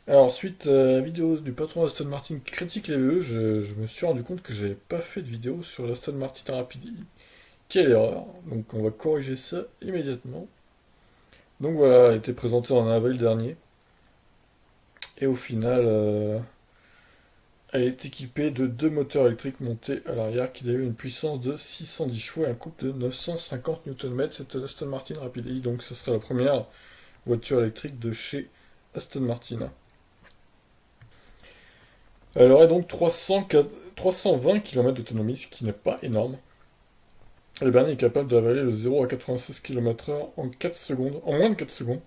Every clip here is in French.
Alors, suite à la vidéo du patron d'Aston Martin qui critique les VE, je me suis rendu compte que j'avais pas fait de vidéo sur l'Aston Martin Rapide. Quelle erreur! Donc, on va corriger ça immédiatement. Donc voilà, elle a été présentée en avril dernier. Et au final, elle est équipée de deux moteurs électriques montés à l'arrière qui délivrent une puissance de 610 chevaux et un couple de 950 Nm. C'est l'Aston Martin Rapide. Donc, ce sera la première voiture électrique de chez Aston Martin. Elle aurait donc 320 km d'autonomie, ce qui n'est pas énorme. Le Bernie est capable d'avaler le 0 à 96 km/h en 4 secondes, en moins de 4 secondes.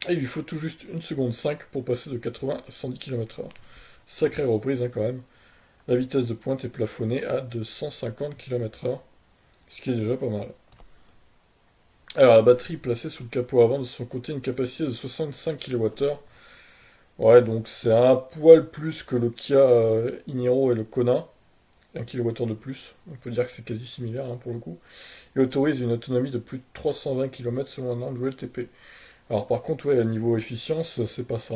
Et il lui faut tout juste 1 seconde 5 pour passer de 80 à 110 km/h. Sacrée reprise quand même. La vitesse de pointe est plafonnée à 250 km/h, ce qui est déjà pas mal. Alors la batterie placée sous le capot avant de son côté une capacité de 65 kWh. Ouais, donc c'est un poil plus que le Kia Iniro et le Kona. 1 kWh de plus, on peut dire que c'est quasi similaire pour le coup. Il autorise une autonomie de plus de 320 km selon un ordre WLTP. Alors par contre, ouais, à niveau efficience, c'est pas ça.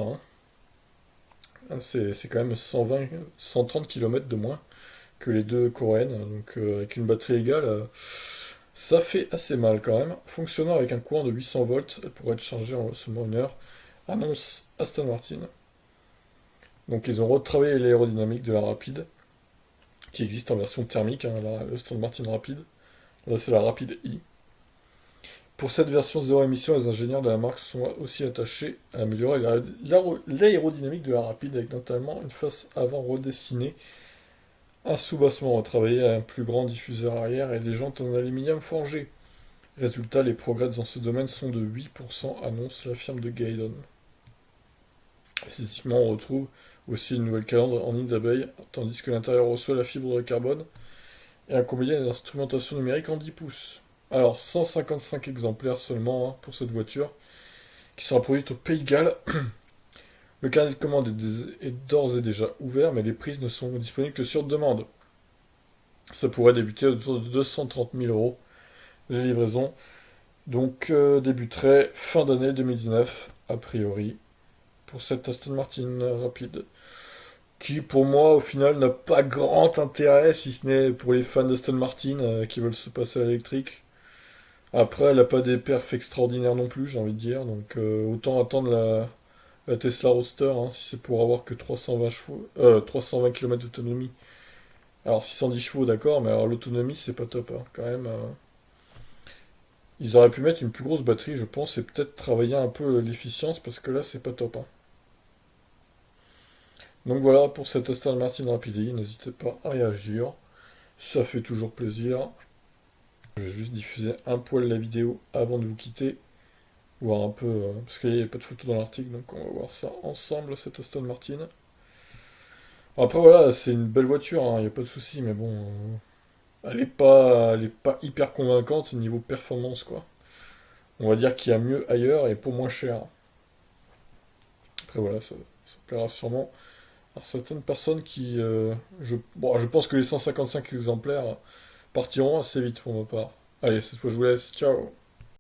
C'est quand même 120, 130 km de moins que les deux coréennes. Donc avec une batterie égale, ça fait assez mal quand même. Fonctionnant avec un courant de 800 volts, elle pourrait être chargée en seulement 1 heure, annonce Aston Martin. Donc ils ont retravaillé l'aérodynamique de la Rapide, qui existe en version thermique, la Aston Martin Rapide. Là c'est la Rapide I. Pour cette version zéro émission, les ingénieurs de la marque se sont aussi attachés à améliorer l'aérodynamique de la Rapide avec notamment une face avant redessinée, un soubassement retravaillé, un plus grand diffuseur arrière et des jantes en aluminium forgé. Résultat, les progrès dans ce domaine sont de 8%, annonce la firme de Gaydon. Esthétiquement, on retrouve aussi une nouvelle calandre en nid d'abeille, tandis que l'intérieur reçoit la fibre de carbone et un combiné d'instrumentation numérique en 10 pouces. Alors, 155 exemplaires seulement pour cette voiture, qui sera produite au Pays de Galles. Le carnet de commande est d'ores et déjà ouvert, mais les prises ne sont disponibles que sur demande. Ça pourrait débuter autour de 230 000 euros. Les livraisons donc débuteraient fin d'année 2019, a priori, pour cette Aston Martin rapide. Qui, pour moi, au final, n'a pas grand intérêt, si ce n'est pour les fans d'Aston Martin qui veulent se passer à l'électrique. Après, elle n'a pas des perfs extraordinaires non plus, j'ai envie de dire. Donc, autant attendre la Tesla Roadster, si c'est pour avoir que 320 chevaux, 320 km d'autonomie. Alors, 610 chevaux, d'accord, mais alors l'autonomie, c'est pas top, quand même. Ils auraient pu mettre une plus grosse batterie, je pense, et peut-être travailler un peu l'efficience, parce que là, c'est pas top. Donc voilà pour cette Aston Martin Rapide, n'hésitez pas à réagir, ça fait toujours plaisir. Je vais juste diffuser un poil la vidéo avant de vous quitter, voir un peu, parce qu'il n'y a pas de photo dans l'article, donc on va voir ça ensemble, cette Aston Martin. Bon, après voilà, c'est une belle voiture, il n'y a pas de souci, mais bon, elle est pas hyper convaincante niveau performance, quoi. On va dire qu'il y a mieux ailleurs et pour moins cher. Après voilà, ça plaira sûrement à certaines personnes qui... je pense que les 155 exemplaires partiront assez vite pour ma part. Allez, cette fois je vous laisse, ciao!